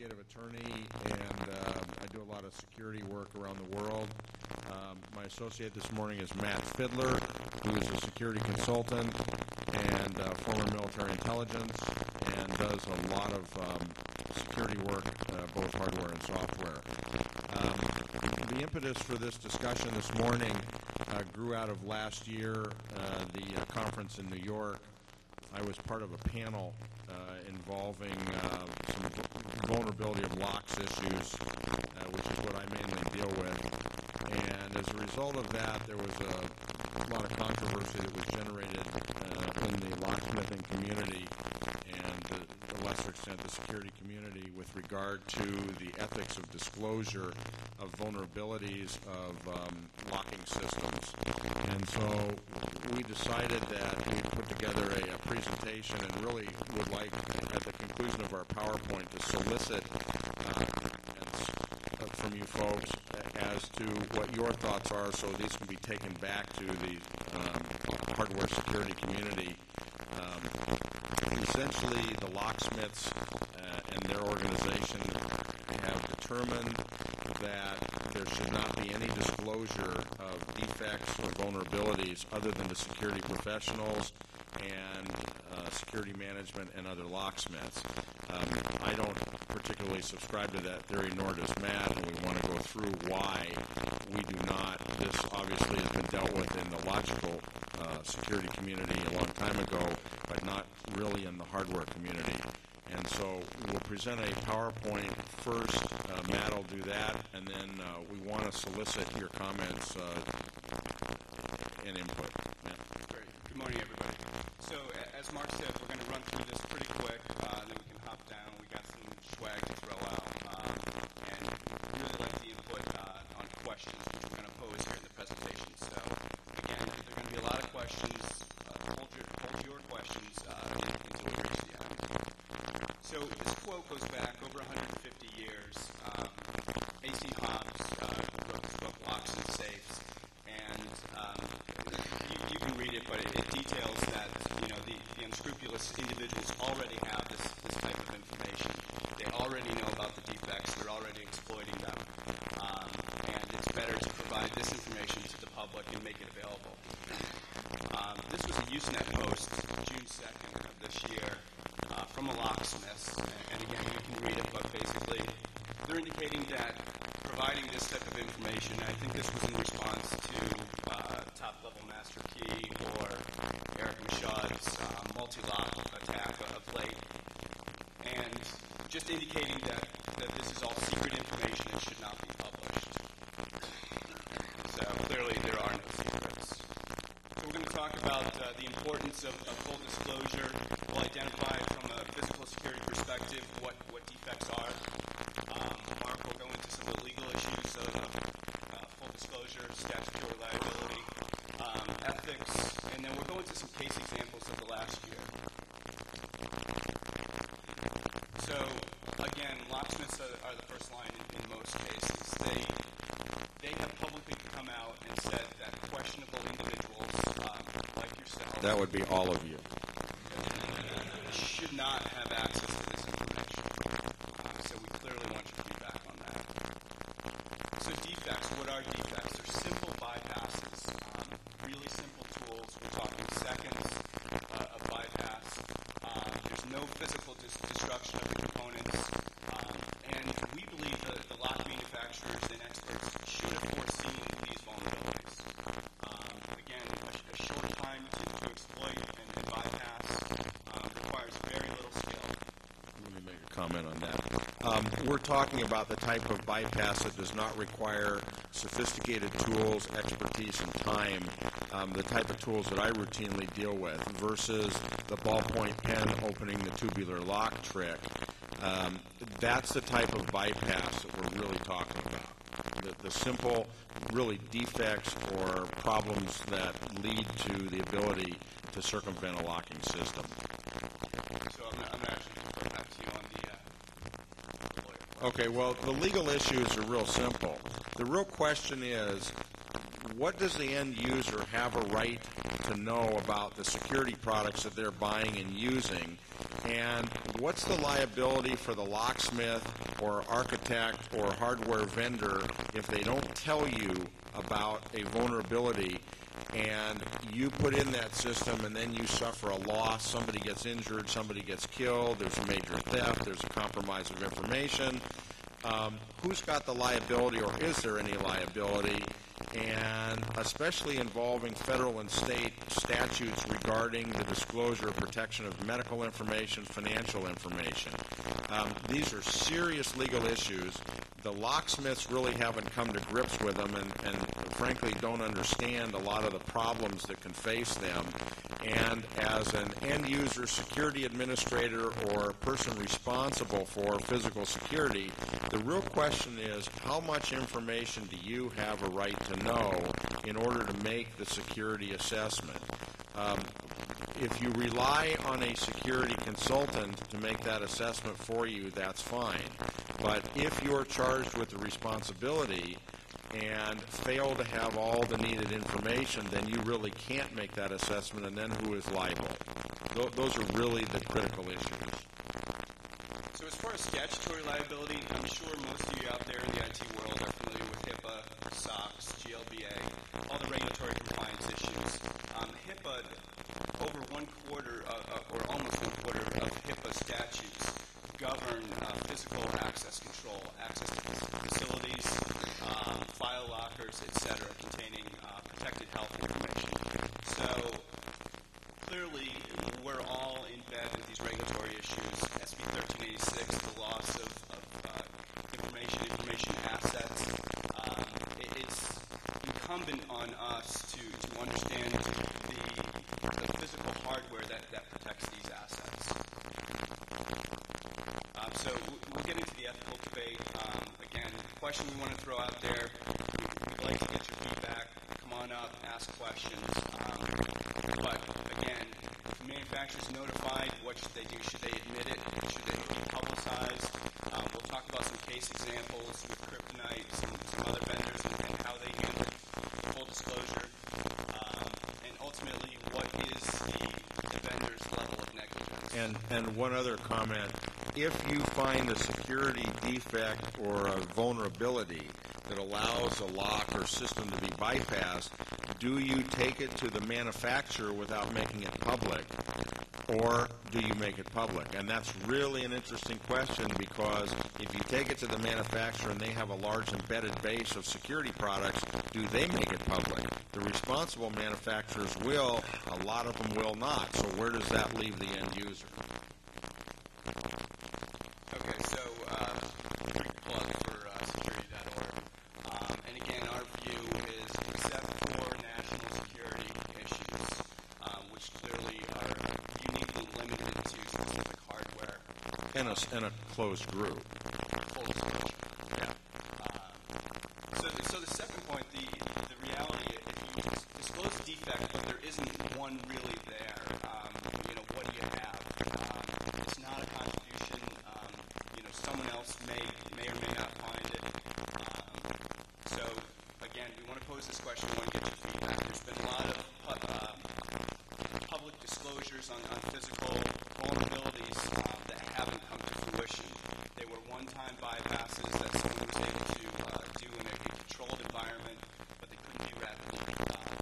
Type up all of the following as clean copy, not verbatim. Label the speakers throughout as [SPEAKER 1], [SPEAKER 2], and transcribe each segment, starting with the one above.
[SPEAKER 1] investigative attorney, and I do a lot of security work around the world. My associate this morning is Matt Fiddler, who is a security consultant and former military intelligence, and does a lot of security work, both hardware and software. The impetus for this discussion this morning grew out of last year, the conference in New York. I was part of a panel involving some vulnerability of locks issues, which is what I mainly deal with. And as a result of that, there was a lot of controversy that was generated in the locksmithing community and, to a lesser extent, the security community with regard to the ethics of disclosure of vulnerabilities of locking systems. And so we decided that we'd put together a presentation and really would like, at the conclusion of our PowerPoint, to solicit from you folks as to what your thoughts are, so these can be taken back to the hardware security community. Essentially, the locksmiths and their organization have determined that there should not be any disclosure of defects or vulnerabilities other than to security professionals and security management and other locksmiths. I don't particularly subscribe to that theory, nor does Matt, and we want to go through why we do not. This obviously has been dealt with in the logical security community a long time ago, but not really in the hardware community. And so we'll present a PowerPoint first. Matt will do that, and then we want to solicit your comments and input. Matt.
[SPEAKER 2] Great. Good morning, everybody. So as Mark said, we're going to run through this pretty quick, and then we can hop down. We got some swag to throw out, and really like the input on questions, which we're going to pose here in the presentation. So again, there are going to be a lot of questions. Hold your questions until we reach the end. So this quote goes back over 150 years. A.C. Hobbs wrote this book, Locks and Safes, and you can read it, but it details that the unscrupulous individuals already have this type of information. They already know about the defects. They're already exploiting them, and it's better to provide this information to the public and make it available. This was a Usenet post, June 2nd of this year, from a locksmith, and again, you can read it, but basically they're indicating that providing this type of information, I think this was in response to top-level master key or Eric Michaud's multi-lock attack of late, and just indicating that this is all secret information and should not be published. So clearly there are no secrets. So we're going to talk about the importance of full disclosure. We'll identify from a physical security perspective what defects are. Mark will go into some of the legal issues of full disclosure, statutory liability, ethics, and then we'll go into some case examples of the last year. So, again, locksmiths are the first line in most cases. They have publicly come out and said that questionable individuals like yourself...
[SPEAKER 1] That would be all of you.
[SPEAKER 2] ...should not have access to this information. So we clearly want your feedback on that. So defects, what are defects? They're simple bypasses, really simple tools. We're talking seconds of bypass. There's no physical destruction of the components. And we believe the lock manufacturers and experts should have foreseen these vulnerabilities. Again, a short time to exploit and bypass requires very little skill.
[SPEAKER 1] Let me make a comment on that. We're talking about the type of bypass that does not require sophisticated tools, expertise, and time, the type of tools that I routinely deal with, versus the ballpoint pen opening the tubular lock trick. That's the type of bypass that we're really talking about. The simple, really defects or problems that lead to the ability to circumvent a locking system.
[SPEAKER 2] So I'm actually going to put that to you on the lawyer.
[SPEAKER 1] Okay, well, the legal issues are real simple. The real question is, what does the end user have a right to know about the security products that they're buying and using? And what's the liability for the locksmith or architect or hardware vendor if they don't tell you about a vulnerability and you put in that system and then you suffer a loss, somebody gets injured, somebody gets killed, there's a major theft, there's a compromise of information? Who's got the liability, or is there any liability? And especially involving federal and state statutes regarding the disclosure or protection of medical information, financial information. These are serious legal issues. The locksmiths really haven't come to grips with them and frankly don't understand a lot of the problems that can face them. And as an end-user security administrator or person responsible for physical security, the real question is, how much information do you have a right to know in order to make the security assessment? If you rely on a security consultant to make that assessment for you, that's fine. But if you're charged with the responsibility and fail to have all the needed information, then you really can't make that assessment, and then who is liable? Those are really the critical issues.
[SPEAKER 2] So as far as statutory liability, I'm sure most of you out there in the IT world are familiar with HIPAA, SOX, GLBA, all the regulatory compliance issues. HIPAA, over one quarter, or almost one quarter of HIPAA statutes govern physical access control, access to facilities, file lockers, etc., containing protected health information. So clearly, we're all in bed with these regulatory issues. SB 1386, the loss of information assets. It's incumbent on us to understand the physical hardware that protects these assets. So we're getting to the ethical debate. Again, the question we want to throw out there, we'd like to get your feedback. Come on up, ask questions. But again, if the manufacturer's notified, what should they do? Should they admit it? Should they be publicized? We'll talk about some case examples with Kryptonite, some other vendors, and how they handle full disclosure. And ultimately, what is the vendor's level of negligence?
[SPEAKER 1] And one other comment. If you find a security defect or a vulnerability that allows a lock or system to be bypassed, do you take it to the manufacturer without making it public, or do you make it public? And that's really an interesting question, because if you take it to the manufacturer and they have a large embedded base of security products, do they make it public? The responsible manufacturers will, a lot of them will not. So where does that leave the end user?
[SPEAKER 2] Okay, so quick plug for security.org. And again, our view is, except for national security issues, which clearly are uniquely limited to specific hardware.
[SPEAKER 1] And a closed group.
[SPEAKER 2] Full disclosure. Yeah. So the second point, the reality, if you disclose a defect, but there isn't one really there, what do you have? It's not a contribution. Someone else may or may not find it. So again, we want to pose this question. We want to get your feedback. There's been a lot of public disclosures on physical vulnerabilities that haven't come to fruition. They were one-time bypasses that someone was able to do in a controlled environment, but they couldn't be rapidly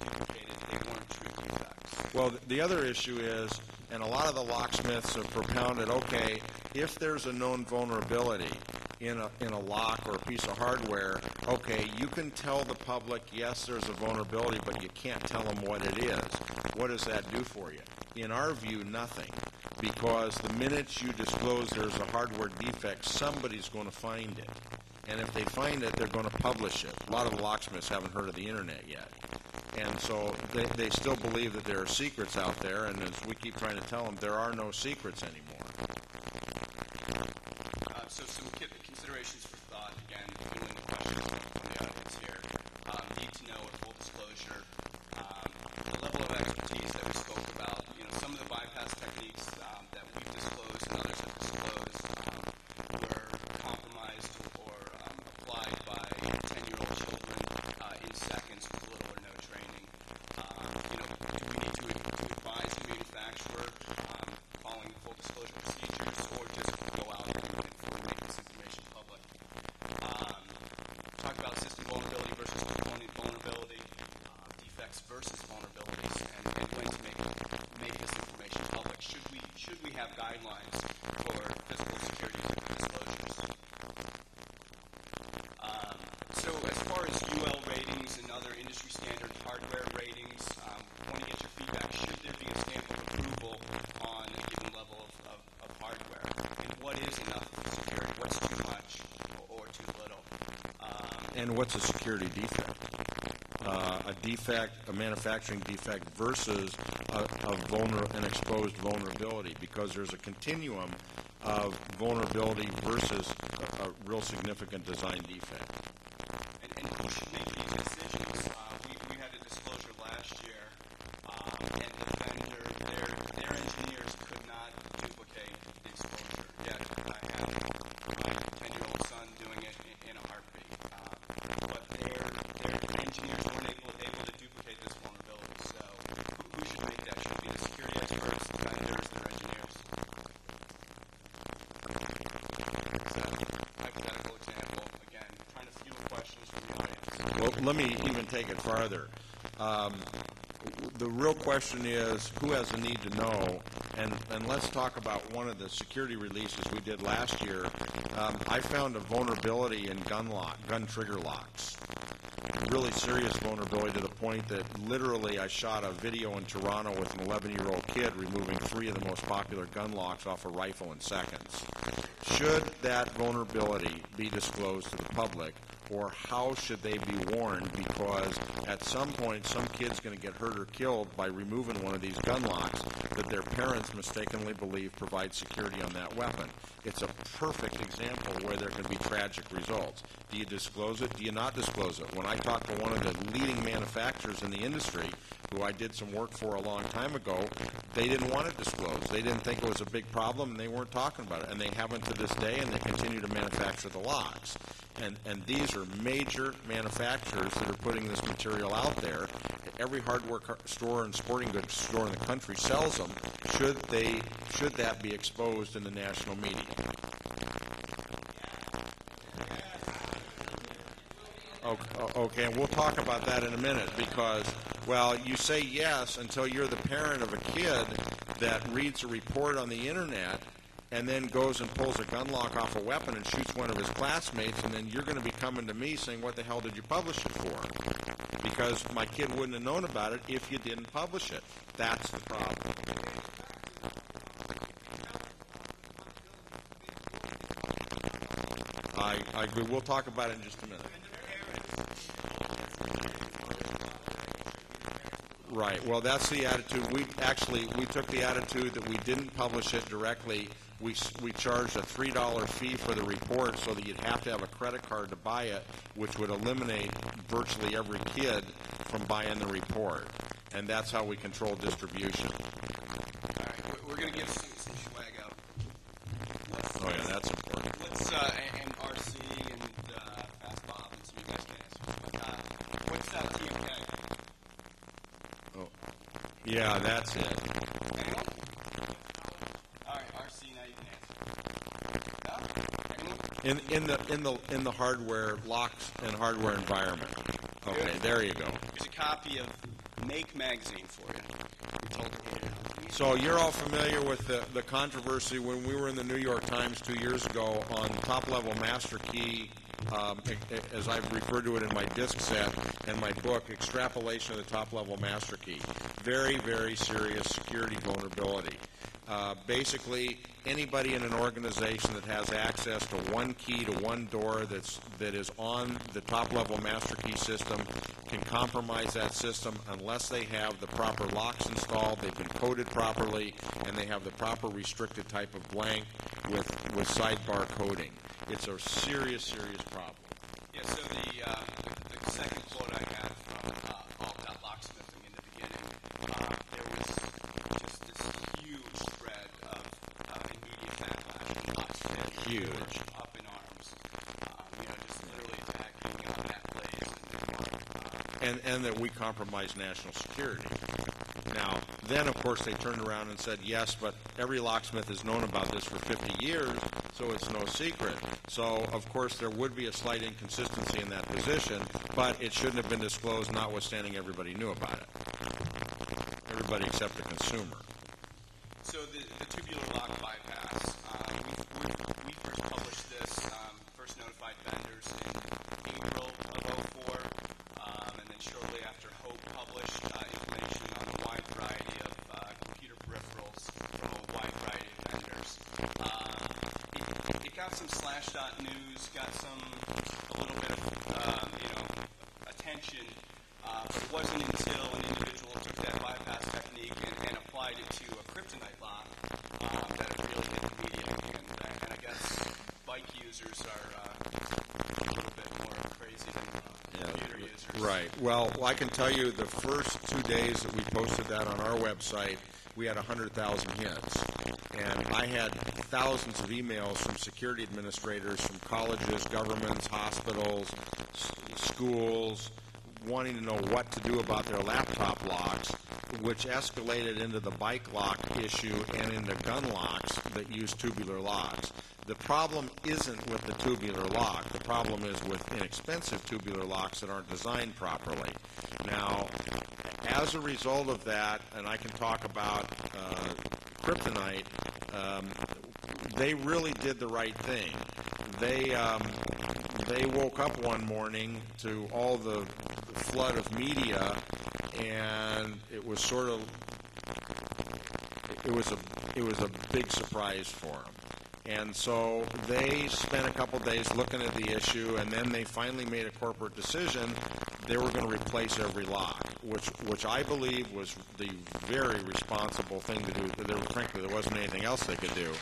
[SPEAKER 2] duplicated. They weren't true defects.
[SPEAKER 1] Well, the other issue is, and a lot of the locksmiths have propounded, okay, if there's a known vulnerability in a lock or a piece of hardware, okay, you can tell the public, yes, there's a vulnerability, but you can't tell them what it is. What does that do for you? In our view, nothing, because the minute you disclose there's a hardware defect, somebody's going to find it. And if they find it, they're going to publish it. A lot of the locksmiths haven't heard of the Internet yet. And so they still believe that there are secrets out there, and as we keep trying to tell them, there are no secrets anymore.
[SPEAKER 2] So some considerations for thought, again, given the questions from the audience here. Need to know a full disclosure. The level of expertise that we spoke about, some of the bypass techniques that we've disclosed and others have disclosed were compromised or applied by 10-year-old children in seconds with little or no training. Do we need to advise the manufacturer following the full disclosure procedure?
[SPEAKER 1] And what's a security defect? A manufacturing defect versus an exposed vulnerability, because there's a continuum of vulnerability versus a real significant design defect.
[SPEAKER 2] And who should make these decisions? We had a disclosure last year, and the vendor, their engineers could not duplicate the exposure. Yet I have my 10-year-old son doing it in a heartbeat. But their engineers weren't able to duplicate this vulnerability. So who should make that? Should it be the security experts, the vendors, their engineers? Hypothetical example, again, trying to fuel questions from the audience.
[SPEAKER 1] Well, let me even take it farther. The real question is, who has a need to know? And let's talk about one of the security releases we did last year. I found a vulnerability in gun trigger locks. Really serious vulnerability, to the point that literally I shot a video in Toronto with an 11-year-old kid removing 3 of the most popular gun locks off a rifle in seconds. Should that vulnerability be disclosed to the public, or how should they be warned? Because at some point, some kid's going to get hurt or killed by removing one of these gun locks that their parents mistakenly believe provide security on that weapon. It's a perfect example where there can be tragic results. Do you disclose it? Do you not disclose it? When I talked to one of the leading manufacturers in the industry, who I did some work for a long time ago, they didn't want it disclosed. They didn't think it was a big problem, and they weren't talking about it. And they haven't to this day, and they continue to manufacture the locks. And these are major manufacturers that are putting this material out there. Every hardware store and sporting goods store in the country sells them. Should that be exposed in the national media? Okay, and we'll talk about that in a minute, because, well, you say yes until you're the parent of a kid that reads a report on the internet and then goes and pulls a gun lock off a weapon and shoots one of his classmates, and then you're going to be coming to me saying, what the hell did you publish it for? Because my kid wouldn't have known about it if you didn't publish it. That's the problem. I agree. We'll talk about it in just a minute. Right. Well, that's the attitude. We took the attitude that we didn't publish it directly. We charged a $3 fee for the report, so that you'd have to have a credit card to buy it, which would eliminate virtually every kid from buying the report. And that's how we control distribution.
[SPEAKER 2] All right. We're going to give some swag out.
[SPEAKER 1] Oh, yeah, that's important.
[SPEAKER 2] Let's, and RC and Fast Bob and some of you guys can answer. What's TMK?
[SPEAKER 1] Oh, yeah, that's it.
[SPEAKER 2] Anyone? All right, RC, now you can answer. No? Anyone?
[SPEAKER 1] In the hardware locks and hardware environment. Okay, there you go.
[SPEAKER 2] Here's a copy of Make Magazine for you.
[SPEAKER 1] So you're all familiar with the controversy when we were in the New York Times 2 years ago on top-level master key, as I've referred to it in my disc set and my book, Extrapolation of the Top-Level Master Key. Very, very serious security vulnerability. Basically, anybody in an organization that has access to one key to one door that is on the top-level master key system can compromise that system unless they have the proper locks installed, they've been coded properly, and they have the proper restricted type of blank with sidebar coding. It's a serious, serious problem.
[SPEAKER 2] Yeah, so the second quote I have from All About Locksmithing in the beginning, there was just this huge thread of immediate backlash from locksmiths.
[SPEAKER 1] Huge.
[SPEAKER 2] Up in arms. Just literally backing up that place.
[SPEAKER 1] And that we compromise national security. Now, then, of course, they turned around and said, yes, but every locksmith has known about this for 50 years, so it's no secret. So, of course, there would be a slight inconsistency in that position, but it shouldn't have been disclosed, notwithstanding everybody knew about it. Everybody except the consumer.
[SPEAKER 2] So the tubular lock bypass, we first published this, first notified vendors in April of 04, and then shortly after Hope published information on a wide variety of computer peripherals from a wide variety of vendors. It got some Slashdot news, got a little bit of attention, but it wasn't until an individual took that bypass technique and applied it to a kryptonite lock that it really hit the media. And I guess bike users are a little bit more crazy than computer users.
[SPEAKER 1] Right. Well, I can tell you the first 2 days that we posted that on our website, we had 100,000 hits. And I had thousands of emails from security administrators from colleges, governments, hospitals, schools, wanting to know what to do about their laptop locks, which escalated into the bike lock issue and into gun locks that use tubular locks. The problem isn't with the tubular lock. The problem is with inexpensive tubular locks that aren't designed properly. Now, as a result of that, and I can talk about kryptonite, they really did the right thing. They woke up one morning to all the flood of media, and it was sort of it was a big surprise for them. And so they spent a couple days looking at the issue, and then they finally made a corporate decision. They were going to replace every lock, which I believe was the very responsible thing to do. Frankly, there wasn't anything else they could do.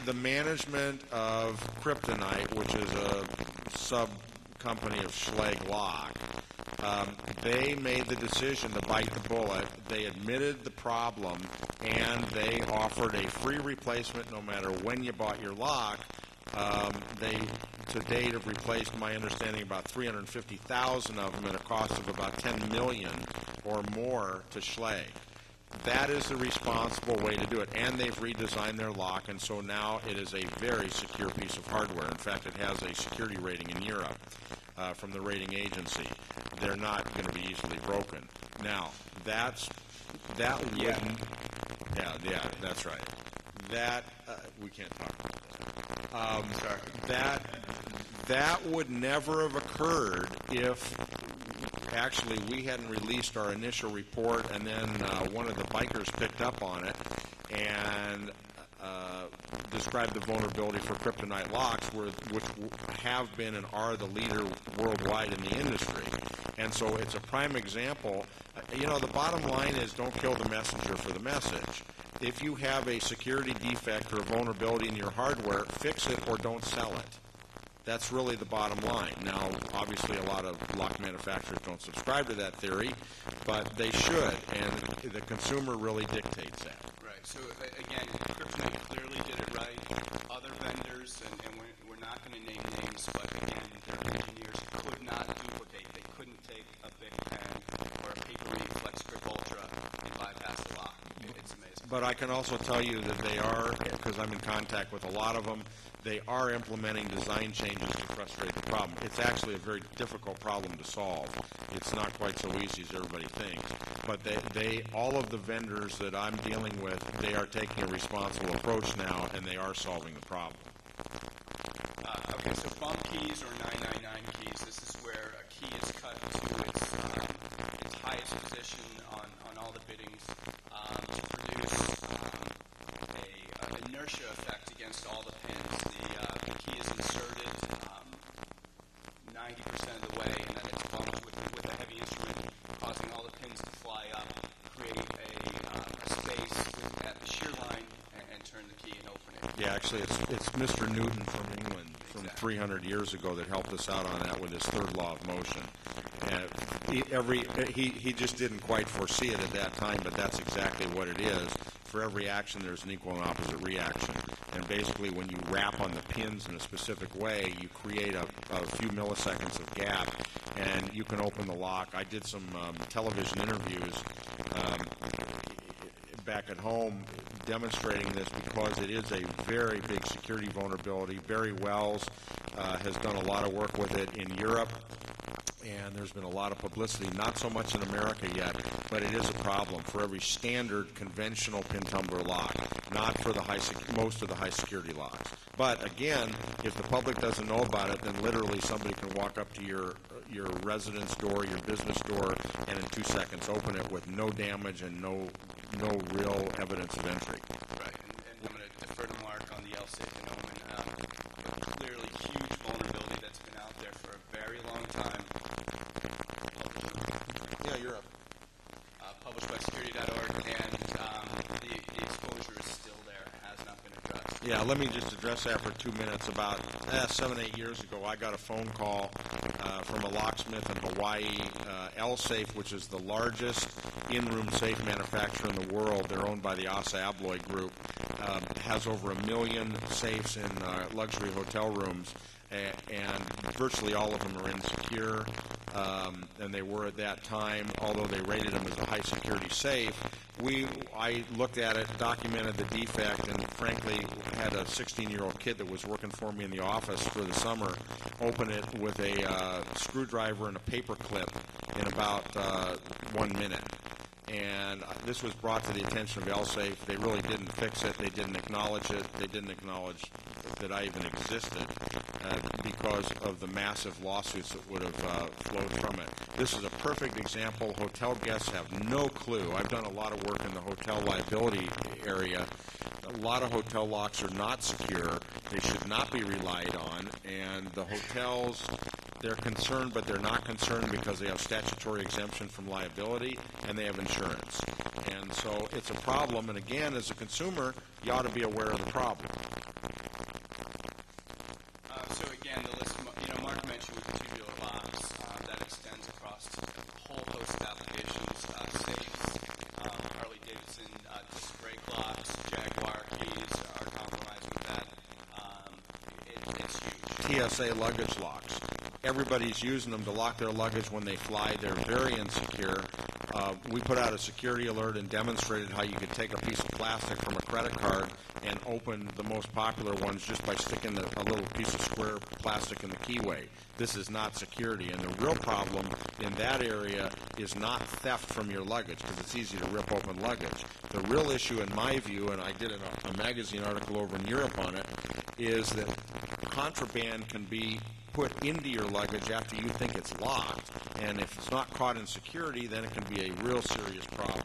[SPEAKER 1] The management of Kryptonite, which is a sub-company of Schlage Lock, they made the decision to bite the bullet. They admitted the problem, and they offered a free replacement no matter when you bought your lock. They, to date, have replaced, my understanding, about 350,000 of them at a cost of about $10 million or more to Schlage. That is the responsible way to do it, and they've redesigned their lock, and so now it is a very secure piece of hardware. In fact, it has a security rating in Europe from the rating agency. They're not going to be easily broken. Now, that's right. That we can't talk about that. That would never have occurred if actually we hadn't released our initial report, and then one of the bikers picked up on it and described the vulnerability for kryptonite locks, which have been and are the leader worldwide in the industry. And so it's a prime example. The bottom line is don't kill the messenger for the message. If you have a security defect or a vulnerability in your hardware, fix it or don't sell it. That's really the bottom line. Now, obviously, a lot of lock manufacturers don't subscribe to that theory, but they should, and the consumer really dictates that.
[SPEAKER 2] Right. So, again, Kryptonite clearly did it right. Other vendors, and we're not going to name names, but again, their engineers could not duplicate. They couldn't take a Bic pen or a paper read Flex Grip Ultra and bypass the lock. It's amazing.
[SPEAKER 1] But I can also tell you that they are, because I'm in contact with a lot of them, they are implementing design changes to frustrate the problem. It's actually a very difficult problem to solve. It's not quite so easy as everybody thinks. But all of the vendors that I'm dealing with, they are taking a responsible approach now, and they are solving the problem.
[SPEAKER 2] Okay, so bump keys or 999 keys, this is where a key is cut to its highest position on all the biddings to produce an inertia effect against all the pins. The key is inserted 90% of the way, and then it's bumped with a heavy instrument, causing all the pins to fly up, create a space at the shear line, and turn the key and open it.
[SPEAKER 1] Yeah, actually, it's Mr. Newton from England from 300 years ago that helped us out on that with his third law of motion. And he just didn't quite foresee it at that time, but that's exactly what it is. For every action, there's an equal and opposite reaction. And basically, when you wrap on the pins in a specific way, you create a few milliseconds of gap, and you can open the lock. I did some television interviews back at home demonstrating this because it is a very big security vulnerability. Barry Wells has done a lot of work with it in Europe, and there's been a lot of publicity, not so much in America yet, but it is a problem for every standard conventional pin tumbler lock, not for the most of the high security locks. But again, if the public doesn't know about it, then literally somebody can walk up to your residence door, your business door, and in 2 seconds open it with no damage and no real evidence of entry.
[SPEAKER 2] Right, and I'm going to defer to Mark on the L-safe and Omen. Clearly huge vulnerability that's
[SPEAKER 1] Yeah, let me just address that for 2 minutes. About 7, 8 years ago, I got a phone call from a locksmith in Hawaii, L-Safe, which is the largest in-room safe manufacturer in the world. They're owned by the Assa Abloy Group. Has over 1 million safes in luxury hotel rooms, and virtually all of them are insecure. And they were at that time, although they rated them as a high security safe. I looked at it, documented the defect, and frankly had a 16-year-old kid that was working for me in the office for the summer open it with a screwdriver and a paper clip in about 1 minute. And this was brought to the attention of L-Safe. They really didn't fix it. They didn't acknowledge it. They didn't acknowledge that I even existed because of the massive lawsuits that would have flowed from it. This is a perfect example. Hotel guests have no clue. I've done a lot of work in the hotel liability area. A lot of hotel locks are not secure. They should not be relied on. And the hotels, they're concerned, but they're not concerned because they have statutory exemption from liability and they have insurance. And so it's a problem. And again, as a consumer, you ought to be aware of the problem.
[SPEAKER 2] So again, the list, Mark mentioned with the tubular locks, that extends across a whole host of applications, safes, Harley-Davidson disc brake locks, Jaguar keys are compromised with that. It's huge.
[SPEAKER 1] TSA luggage locks. Everybody's using them to lock their luggage when they fly. They're very insecure. We put out a security alert and demonstrated how you could take a piece of plastic from a credit card and open the most popular ones just by sticking a little piece of square plastic in the keyway. This is not security, and the real problem in that area is not theft from your luggage, because it's easy to rip open luggage. The real issue, in my view, and I did a magazine article over in Europe on it, is that contraband can be put into your luggage after you think it's locked, and if it's not caught in security, then it can be a real serious problem.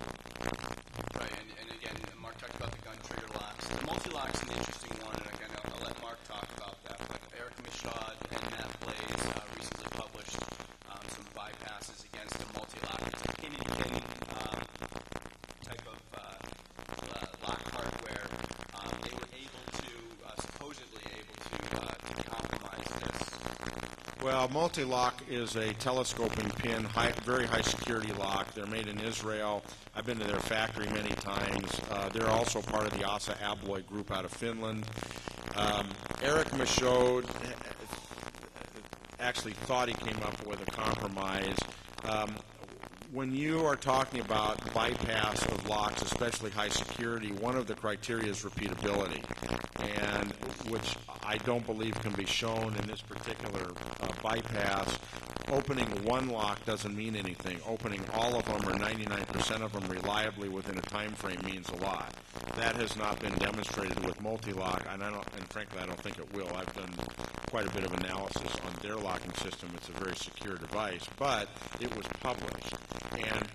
[SPEAKER 2] Right, and again, Mark talked about the gun trigger locks. The multi-lock's an interesting one, and again, I'll let Mark talk about that, but Eric Michaud and Matt Blaze recently published some bypasses against the multi-lock. It's a pin-in-pin type of lock hardware. They were supposedly able to compromise this.
[SPEAKER 1] Well, multi-lock is a telescoping pin, very high security lock. They're made in Israel. I've been to their factory many times. They're also part of the Assa Abloy Group out of Finland. Eric Michaud actually thought he came up with a compromise. When you are talking about bypass of locks, especially high security, one of the criteria is repeatability, and which I don't believe can be shown in this particular bypass. Opening one lock doesn't mean anything. Opening all of them or 99% of them reliably within a time frame means a lot. That has not been demonstrated with multi-lock, and frankly, I don't think it will. I've done quite a bit of analysis on their locking system. It's a very secure device, but it was published. And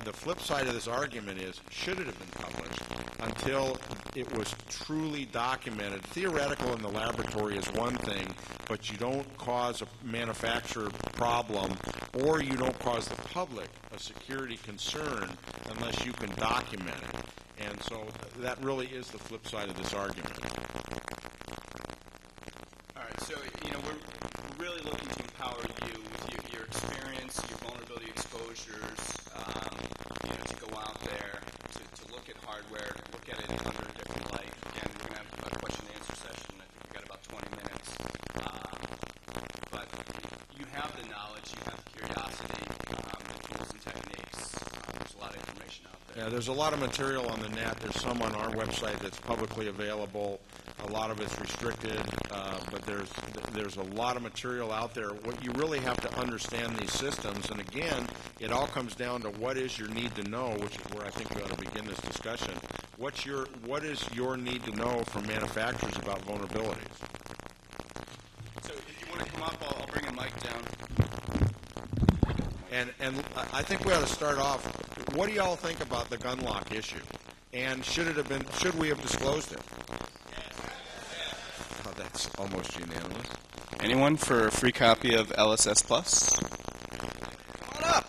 [SPEAKER 1] the flip side of this argument is, should it have been published until it was truly documented? Theoretical in the laboratory is one thing, but you don't cause a manufacturer problem, or you don't cause the public a security concern unless you can document it. And so that really is the flip side of this argument.
[SPEAKER 2] All right, so we're really looking to empower you with your experience, your vulnerability exposures, to go out there, to look at hardware, look at it under a different light. Again, we're going to have a question and answer session. I think we've got about 20 minutes. But you have the knowledge, you have the curiosity, the tools and techniques. There's a lot of information out there.
[SPEAKER 1] Yeah, there's a lot of material on the net. There's some on our website that's publicly available. A lot of it's restricted, but there's a lot of material out there. What you really have to understand these systems, and again, it all comes down to what is your need to know, which is where I think we ought to begin this discussion. What is your need to know from manufacturers about vulnerabilities?
[SPEAKER 2] So if you want to come up, I'll bring a mic down.
[SPEAKER 1] And I think we ought to start off. What do y'all think about the gun lock issue? And should we have disclosed it? Oh, that's almost unanimous.
[SPEAKER 2] Anyone for a free copy of LSS Plus?
[SPEAKER 1] Come on up.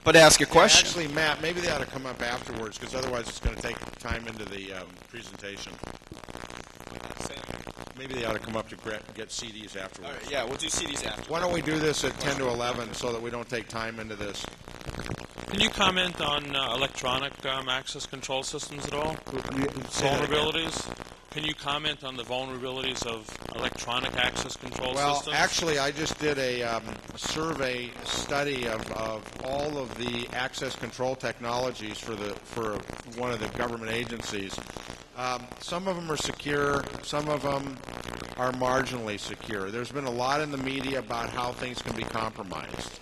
[SPEAKER 2] but ask a question.
[SPEAKER 1] Actually, Matt, maybe they ought to come up afterwards because otherwise it's going to take time into the presentation. Maybe they ought to come up to get CDs afterwards.
[SPEAKER 2] All right, yeah, we'll do CDs after.
[SPEAKER 1] Why don't we do this at 10 to 11 so that we don't take time into this?
[SPEAKER 3] Can you comment on electronic access control systems at all? Vulnerabilities? Can you comment on the vulnerabilities of electronic access control systems?
[SPEAKER 1] Well, actually, I just did a survey study of all of the access control technologies for one of the government agencies. Some of them are secure. Some of them are marginally secure. There's been a lot in the media about how things can be compromised.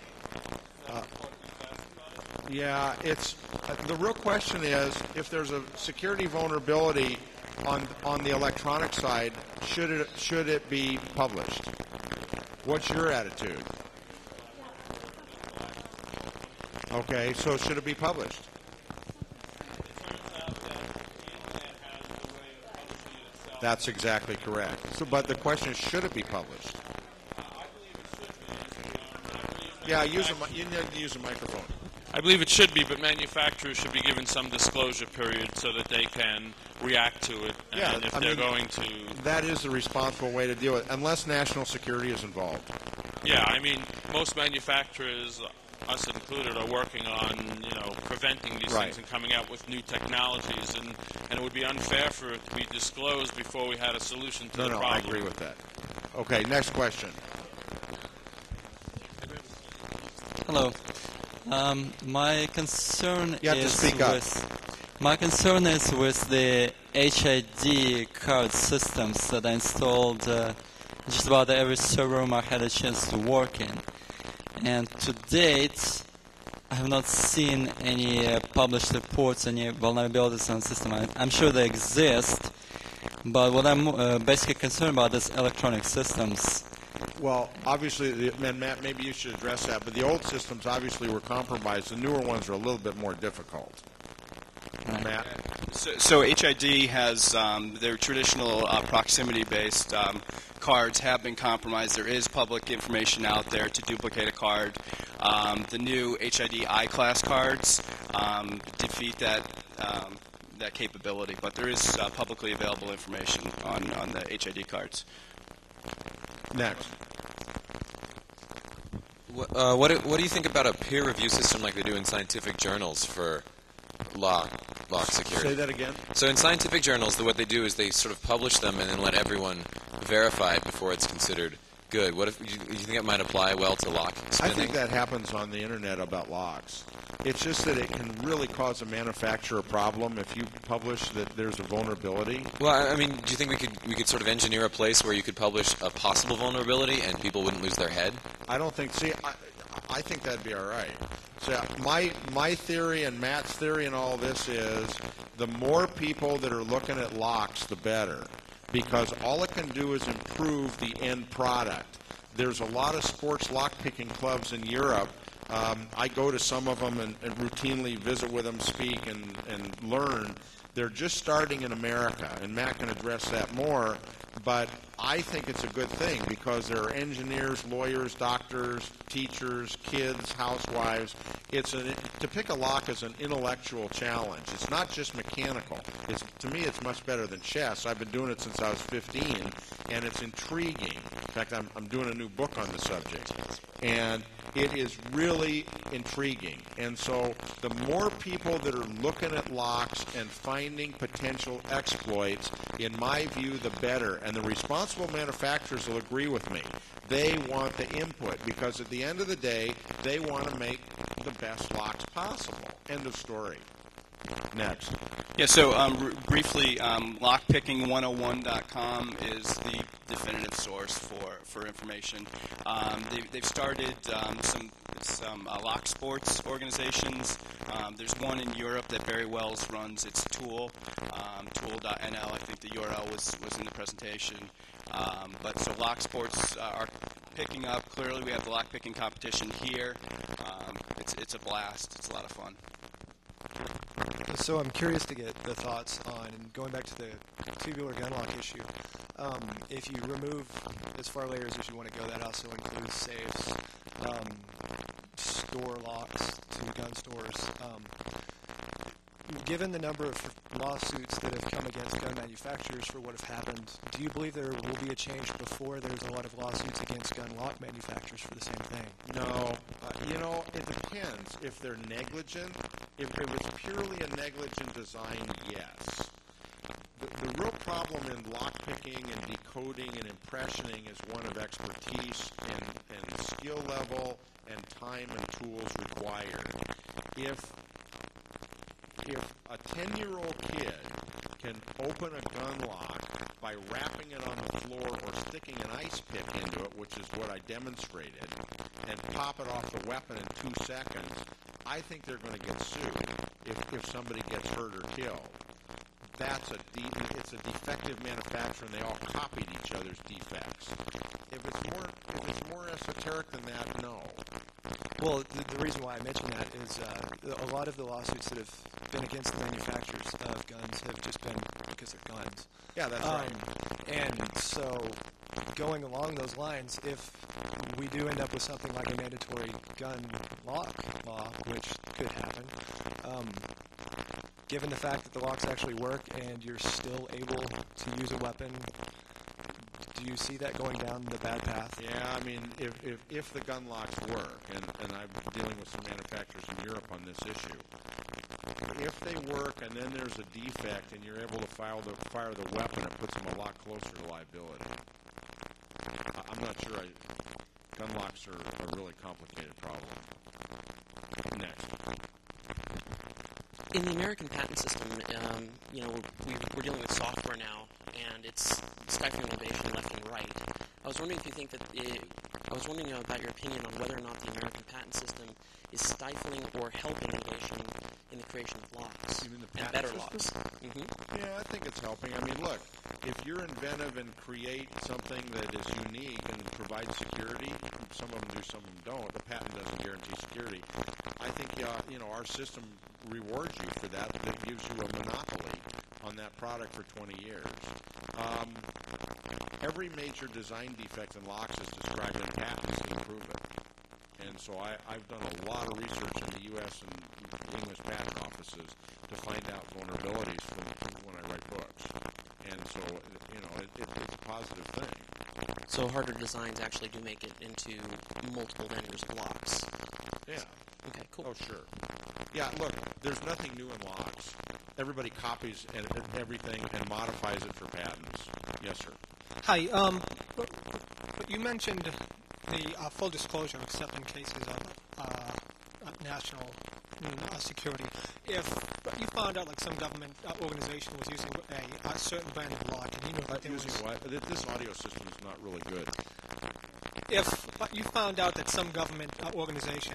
[SPEAKER 1] Yeah, it's the real question is if there's a security vulnerability on the electronic side, should it be published? What's your attitude? Okay, so should it be published? That's exactly correct. So, but the question is, should it be published? Yeah, you need to use a microphone.
[SPEAKER 3] I believe it should be, but manufacturers should be given some disclosure period so that they can react to it. And if they're going to...
[SPEAKER 1] That is the responsible way to deal with it, unless national security is involved.
[SPEAKER 3] Yeah, I mean, most manufacturers, us included, are working on, preventing these things and coming out with new technologies, and it would be unfair for it to be disclosed before we had a solution to the problem.
[SPEAKER 1] I agree with that. Okay, next question.
[SPEAKER 4] Hello. My concern
[SPEAKER 1] you have to speak up.
[SPEAKER 4] My concern is with the HID card systems that I installed just about every server room I had a chance to work in. And to date, I have not seen any published reports, any vulnerabilities on the system. I'm sure they exist, but what I'm basically concerned about is electronic systems.
[SPEAKER 1] Well, obviously, and Matt, maybe you should address that, but the old systems obviously were compromised. The newer ones are a little bit more difficult. Right. Matt?
[SPEAKER 2] So HID has their traditional proximity-based cards have been compromised. There is public information out there to duplicate a card. The new HID I-class cards defeat that capability, but there is publicly available information on the HID cards.
[SPEAKER 1] Next.
[SPEAKER 5] What do you think about a peer review system like they do in scientific journals for lock security?
[SPEAKER 1] Say that again.
[SPEAKER 5] So in scientific journals, what they do is they sort of publish them and then let everyone verify it before it's considered good. What if you think it might apply well to lock spinning?
[SPEAKER 1] I think that happens on the internet about locks. It's just that it can really cause a manufacturer a problem if you publish that there's a vulnerability.
[SPEAKER 5] Well, I mean, do you think we could sort of engineer a place where you could publish a possible vulnerability and people wouldn't lose their head?
[SPEAKER 1] I don't think. See, I think that'd be all right. So my theory and Matt's theory in all this is the more people that are looking at locks, the better, because all it can do is improve the end product. There's a lot of sports lock-picking clubs in Europe. I go to some of them and routinely visit with them, speak, and learn. They're just starting in America, and Matt can address that more, but I think it's a good thing because there are engineers, lawyers, doctors, teachers, kids, housewives. To pick a lock is an intellectual challenge. It's not just mechanical. To me, it's much better than chess. I've been doing it since I was 15, and it's intriguing. In fact, I'm doing a new book on the subject, and it is really intriguing. And so the more people that are looking at locks and finding potential exploits, in my view, the better. And the responsible manufacturers will agree with me. They want the input because at the end of the day, they want to make the best locks possible. End of story. Next.
[SPEAKER 2] Yeah, so briefly, lockpicking101.com is the definitive source for information. They've started some lock sports organizations. There's one in Europe that very well runs its tool, tool.nl. I think the URL was in the presentation. But so lock sports are picking up. Clearly, we have the lock picking competition here. It's a blast. It's a lot of fun.
[SPEAKER 6] So I'm curious to get the thoughts on, going back to the tubular gun lock issue, if you remove as far layers as you want to go, that also includes safes, store locks into gun stores. Given the number of lawsuits that have come against gun manufacturers for what have happened, do you believe there will be a change before there's a lot of lawsuits against gun lock manufacturers for the same thing?
[SPEAKER 1] No. It depends. If they're negligent, if it's purely a negligent design, yes. The real problem in lockpicking and decoding and impressioning is one of expertise and skill level and time and tools required. If a 10-year-old kid can open a gun lock by wrapping it on the floor or sticking an ice pick into it, which is what I demonstrated, and pop it off the weapon in 2 seconds, I think they're going to get sued if somebody gets hurt or killed. It's a defective manufacturer, and they all copied each other's defects. If it's more esoteric than that, no.
[SPEAKER 6] Well, the reason why I mention that is a lot of the lawsuits that have been against the manufacturers of guns have just been because they're guns.
[SPEAKER 1] Yeah, that's right.
[SPEAKER 6] And so, going along those lines, if we do end up with something like a mandatory gun lock law, which could happen, given the fact that the locks actually work and you're still able to use a weapon, do you see that going down the bad path?
[SPEAKER 1] Yeah, I mean, if the gun locks work, and I'm dealing with some manufacturers in Europe on this issue, if they work and then there's a defect and you're able to fire the weapon, it puts them a lot closer to liability. I'm not sure. Gun locks are a really complicated problem. Next.
[SPEAKER 7] In the American patent system, we're dealing with software now, and it's stifling innovation left and right. I was wondering about your opinion on whether or not the American patent system is stifling or helping innovation in the creation of locks
[SPEAKER 1] You mean the
[SPEAKER 7] and
[SPEAKER 1] patent
[SPEAKER 7] better
[SPEAKER 1] system?
[SPEAKER 7] locks. Mm-hmm.
[SPEAKER 1] Yeah, I think it's helping. I mean, look, if you're inventive and create something that is unique and provides security, some of them do, some of them don't. The patent doesn't guarantee security. I think our system rewards you for that. That gives you a monopoly on that product for 20 years. Every major design defect in locks is described in patents to improve it. And so I've done a lot of research in the U.S. and English patent offices to find out vulnerabilities from when I write books. And so, it's a positive thing.
[SPEAKER 7] So harder designs actually do make it into multiple vendors of locks.
[SPEAKER 1] Yeah.
[SPEAKER 7] Okay, cool.
[SPEAKER 1] Oh, sure. Yeah, look, there's nothing new in locks. Everybody copies everything and modifies it for patents. Yes, sir.
[SPEAKER 8] Hi. You mentioned the full disclosure, except in cases of national security. If you found out like some government organization was using a certain brand of lock, and you know that there was
[SPEAKER 1] what? This audio system is not really good.
[SPEAKER 8] If you found out that some government organization,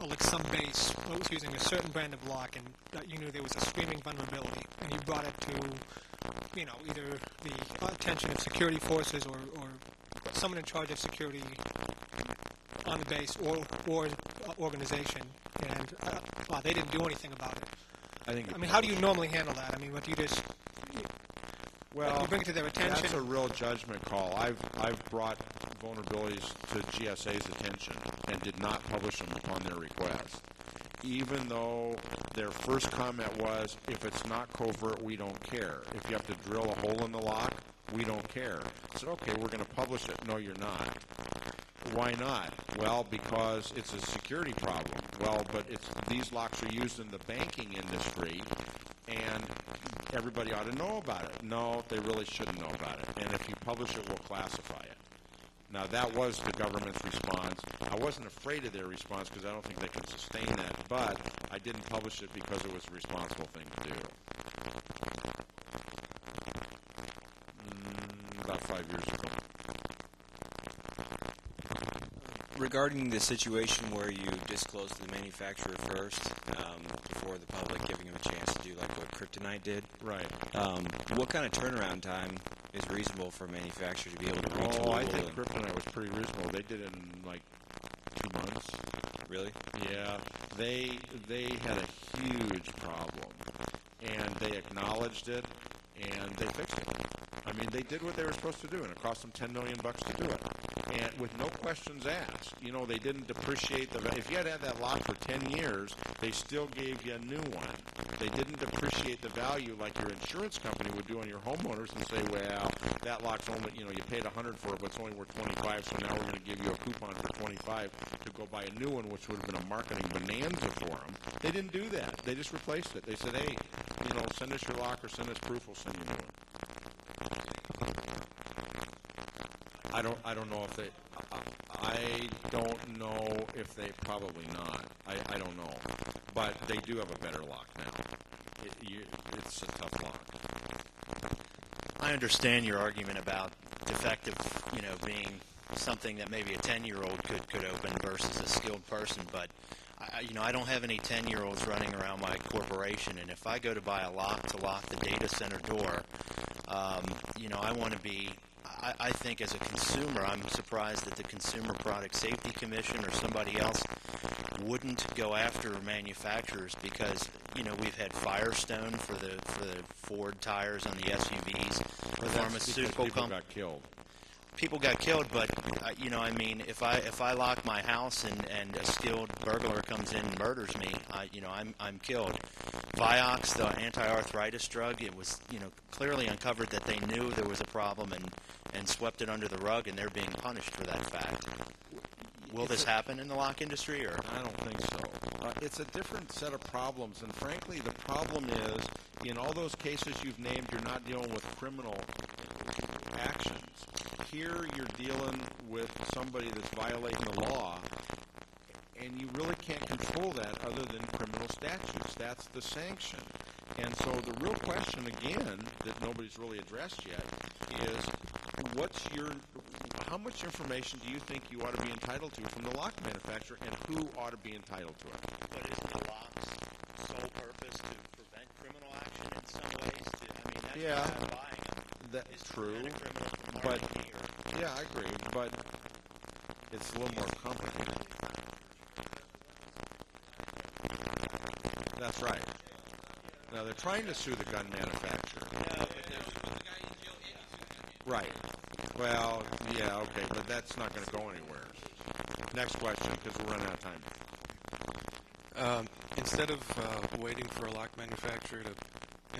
[SPEAKER 8] like some base, was using a certain brand of lock, and that you knew there was a screaming vulnerability, and you brought it to, either the attention of security forces or someone in charge of security on the base or organization, and they didn't do anything about it. I mean, how do you normally handle that? I mean, what do you just...
[SPEAKER 1] Well,
[SPEAKER 8] you bring it to their attention?
[SPEAKER 1] That's a real judgment call. I've brought vulnerabilities to GSA's attention and did not publish them upon their request. Even though their first comment was, if it's not covert, we don't care. If you have to drill a hole in the lock, we don't care. I said, okay, we're going to publish it. No, you're not. Why not? Well, because it's a security problem. Well, but these locks are used in the banking industry, and everybody ought to know about it. No, they really shouldn't know about it. And if you publish it, we'll classify it. Now, that was the government's response. I wasn't afraid of their response because I don't think they could sustain that, but I didn't publish it because it was a responsible thing to do. About 5 years ago.
[SPEAKER 9] Regarding the situation where you disclose to the manufacturer first, before the public, giving them a chance to do like what Kryptonite did.
[SPEAKER 1] Right.
[SPEAKER 9] What kind of turnaround time is reasonable for a manufacturer to be able to retool?
[SPEAKER 1] Oh, I think Kryptonite was pretty reasonable. They did it in like 2 months.
[SPEAKER 9] Really?
[SPEAKER 1] Yeah. They had a huge problem, and they acknowledged it, and they fixed it. I I mean, they did what they were supposed to do, and it cost them $10 million to do it. And with no questions asked. You know, they didn't depreciate if you had had that lock for 10 years, they still gave you a new one. They didn't depreciate the value like your insurance company would do on your homeowners and say, well, that lock's only, you paid $100 for it, but it's only worth $25, so now we're going to give you a coupon for $25 to go buy a new one, which would have been a marketing bonanza for them. They didn't do that. They just replaced it. They said, hey, send us your lock or send us proof, we'll send you a new one. I don't know if they. I don't know if they probably not. I don't know, but they do have a better lock now. It's a tough lock.
[SPEAKER 10] I understand your argument about defective, being something that maybe a 10-year-old could open versus a skilled person, but I don't have any 10-year-olds running around my corporation, and if I go to buy a lock to lock the data center door, I want to be. I think as a consumer, I'm surprised that the Consumer Product Safety Commission or somebody else wouldn't go after manufacturers because, we've had Firestone for the Ford tires on the SUVs. The pharmaceutical
[SPEAKER 1] people got killed.
[SPEAKER 10] People got killed, but if I lock my house and a skilled burglar comes in and murders me, I'm killed. Vioxx, the anti-arthritis drug, it was clearly uncovered that they knew there was a problem and swept it under the rug, and they're being punished for that fact. Will this happen in the lock industry, or?
[SPEAKER 1] I don't think so. It's a different set of problems, and frankly, the problem is, in all those cases you've named, you're not dealing with criminal actions. Here you're dealing with somebody that's violating the law, and you really can't control that other than criminal statutes. That's the sanction. And so the real question, again, that nobody's really addressed yet, is how much information do you think you ought to be entitled to from the lock manufacturer, and who ought to be entitled to it?
[SPEAKER 10] But isn't the lock's sole purpose to prevent criminal action in some ways? That's why I'm buying them.
[SPEAKER 1] That's true.
[SPEAKER 10] Prevent a criminal from
[SPEAKER 1] But
[SPEAKER 10] marketing here.
[SPEAKER 1] yeah, I agree, but it's a little more complicated. That's right. Now, they're trying to sue the gun manufacturer. Right. Well, yeah, okay, but that's not going to go anywhere. Next question, because we're running out of time.
[SPEAKER 11] Instead of waiting for a lock manufacturer to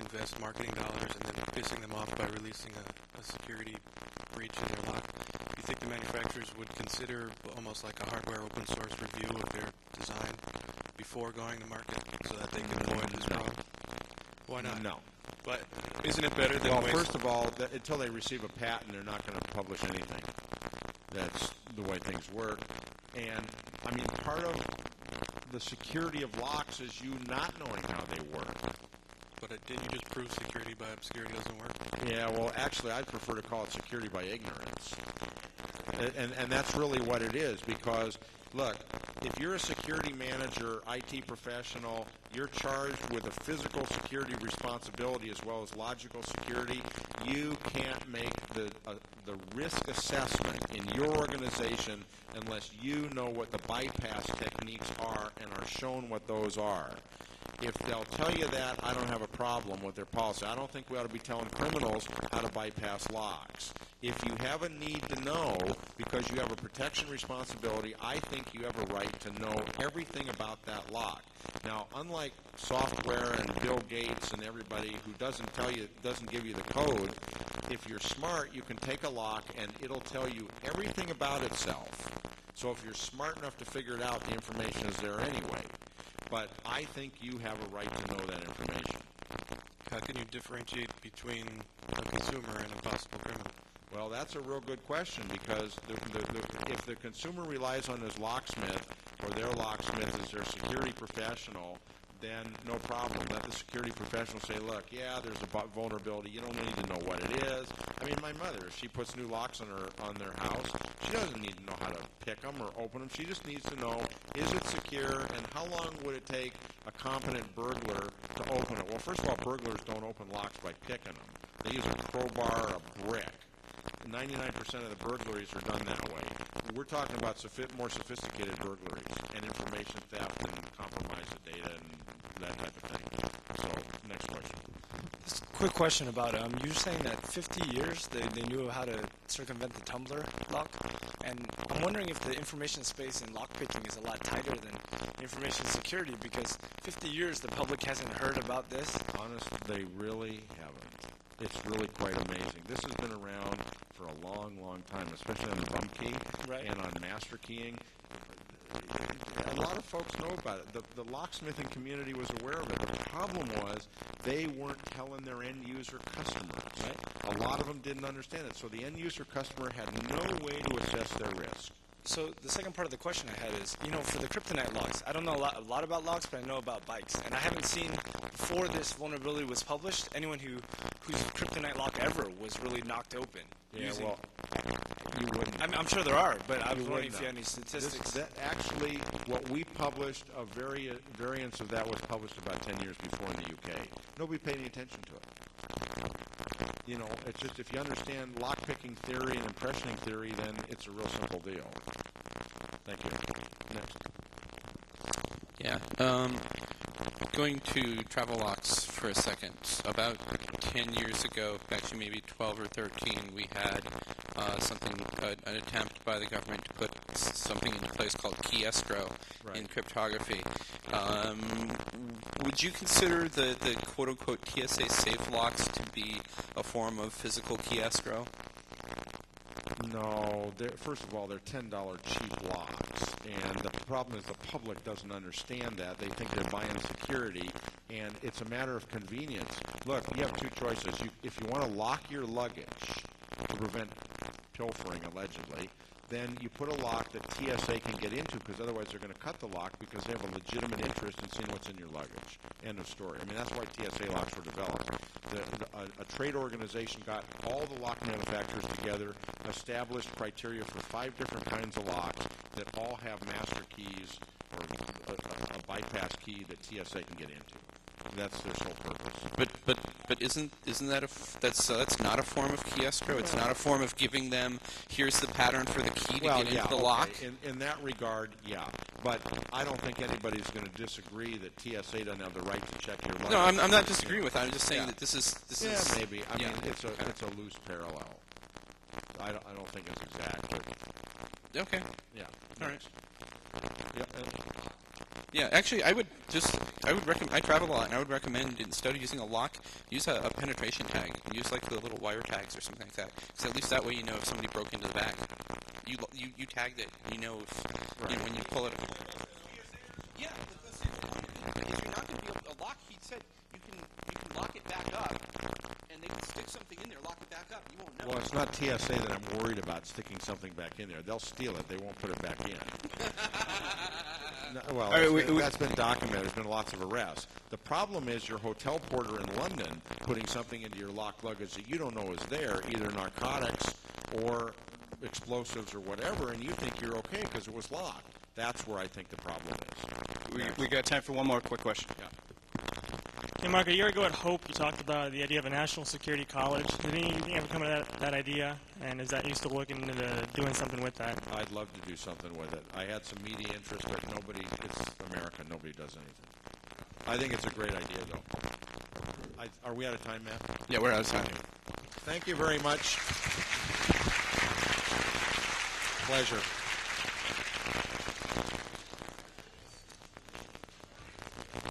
[SPEAKER 11] invest marketing dollars and then pissing them off by releasing a security breach in their lock, do you think the manufacturers would consider almost like a hardware open source review of their design before going to market so that they can avoid this problem? Why not?
[SPEAKER 1] No.
[SPEAKER 11] But isn't it better than
[SPEAKER 1] Well, first of all, until they receive a patent, they're not going to publish anything. That's the way things work. And, part of the security of locks is you not knowing how they work.
[SPEAKER 11] But didn't you just prove security by obscurity doesn't work?
[SPEAKER 1] Yeah, well, actually, I'd prefer to call it security by ignorance. And that's really what it is, because, look, if you're a security manager, IT professional, you're charged with a physical security responsibility as well as logical security. You can't make the risk assessment in your organization unless you know what the bypass techniques are and are shown what those are. If they'll tell you that, I don't have a problem with their policy. I don't think we ought to be telling criminals how to bypass locks. If you have a need to know because you have a protection responsibility, I think you have a right to know everything about that lock. Now, unlike software and Bill Gates and everybody who doesn't give you the code, if you're smart, you can take a lock and it'll tell you everything about itself. So if you're smart enough to figure it out, the information is there anyway. But I think you have a right to know that information.
[SPEAKER 11] How can you differentiate between a consumer and a possible criminal?
[SPEAKER 1] Well, that's a real good question, because if the consumer relies on his locksmith or their locksmith as their security professional, then no problem. Let the security professional say, look, yeah, there's a vulnerability. You don't need to know what it is. My mother, if she puts new locks on their house, she doesn't need to know how to pick them or open them. She just needs to know, is it secure, and how long would it take a competent burglar to open it? Well, first of all, burglars don't open locks by picking them. They use a crowbar or a brick. 99% of the burglaries are done that way. We're talking about more sophisticated burglaries and information theft and compromise of data and that type of thing. So, next question.
[SPEAKER 6] Just a quick question about you were saying that 50 years they knew how to circumvent the tumbler lock, and I'm wondering if the information space in lockpicking is a lot tighter than information security, because 50 years the public hasn't heard about this.
[SPEAKER 1] Honest, they really haven't. It's really quite amazing. This has been around for a long, long time, especially on the bump key and on master keying. A lot of folks know about it. The locksmithing community was aware of it. The problem was they weren't telling their end user customers. Right? A lot of them didn't understand it. So the end user customer had no way to assess their risk.
[SPEAKER 6] So the second part of the question I had is, for the kryptonite locks, I don't know a lot about locks, but I know about bikes. And I haven't seen, before this vulnerability was published, anyone whose kryptonite lock ever was really knocked open.
[SPEAKER 1] Yeah, well, you wouldn't.
[SPEAKER 6] I'm sure there are, but I was wondering if you had any statistics.
[SPEAKER 1] Actually, what we published, a variance of that was published about 10 years before in the UK. Nobody paid any attention to it. It's just if you understand lockpicking theory and impressioning theory, then it's a real simple deal. Thank you. Next.
[SPEAKER 12] Yeah. Going to travel locks for a second. About 10 years ago, actually maybe 12 or 13, we had an attempt by the government to put something in place called key escrow in cryptography. Would you consider the quote-unquote TSA safe locks to be a form of physical key escrow?
[SPEAKER 1] No. First of all, they're $10 cheap locks. And the problem is the public doesn't understand that. They think they're buying security, and it's a matter of convenience. Look, you have two choices. If you want to lock your luggage to prevent pilfering, allegedly, then you put a lock that TSA can get into, because otherwise they're going to cut the lock because they have a legitimate interest in seeing what's in your luggage. End of story. I mean, that's why TSA locks were developed. A trade organization got all the lock manufacturers together, established criteria for 5 different kinds of locks that all have master keys or a bypass key that TSA can get into. That's their sole purpose.
[SPEAKER 12] But isn't that that's not a form of key escrow? It's not a form of giving them, here's the pattern for the key to get into the lock?
[SPEAKER 1] In that regard, yeah. But I don't think anybody's going to disagree that TSA doesn't have the right to check your luggage.
[SPEAKER 12] No, I'm not disagreeing with that. I'm just saying that this is
[SPEAKER 1] maybe. I mean, it's a loose parallel. I don't think it's exact. But
[SPEAKER 12] okay.
[SPEAKER 1] Yeah.
[SPEAKER 12] All right.
[SPEAKER 1] Yeah.
[SPEAKER 12] Yeah, actually, I would recommend. I travel a lot, and I would recommend instead of using a lock, use a penetration tag. Use like the little wire tags or something like that. Because at least that way you know if somebody broke into the back. You tagged it. You know if when you pull it. Yeah, if you're not going to be able to lock, he said you can lock it back up, and they can stick something in there, lock it back up. You won't know.
[SPEAKER 1] Well, it's not TSA that I'm worried about sticking something back in there. They'll steal it. They won't put it back in. Well, that's been documented. There's been lots of arrests. The problem is your hotel porter in London putting something into your locked luggage that you don't know is there, either narcotics or explosives or whatever, and you think you're okay because it was locked. That's where I think the problem is.
[SPEAKER 2] We got time for one more quick question.
[SPEAKER 1] Yeah.
[SPEAKER 13] Hey, Mark, a year ago at Hope, you talked about the idea of a national security college. Did anything ever come of that idea? And is that you still looking into doing something with that?
[SPEAKER 1] I'd love to do something with it. I had some media interest, but it's America. Nobody does anything. I think it's a great idea, though. Are we out of time, Matt?
[SPEAKER 2] Yeah, we're out of time.
[SPEAKER 1] Thank you very much. Pleasure.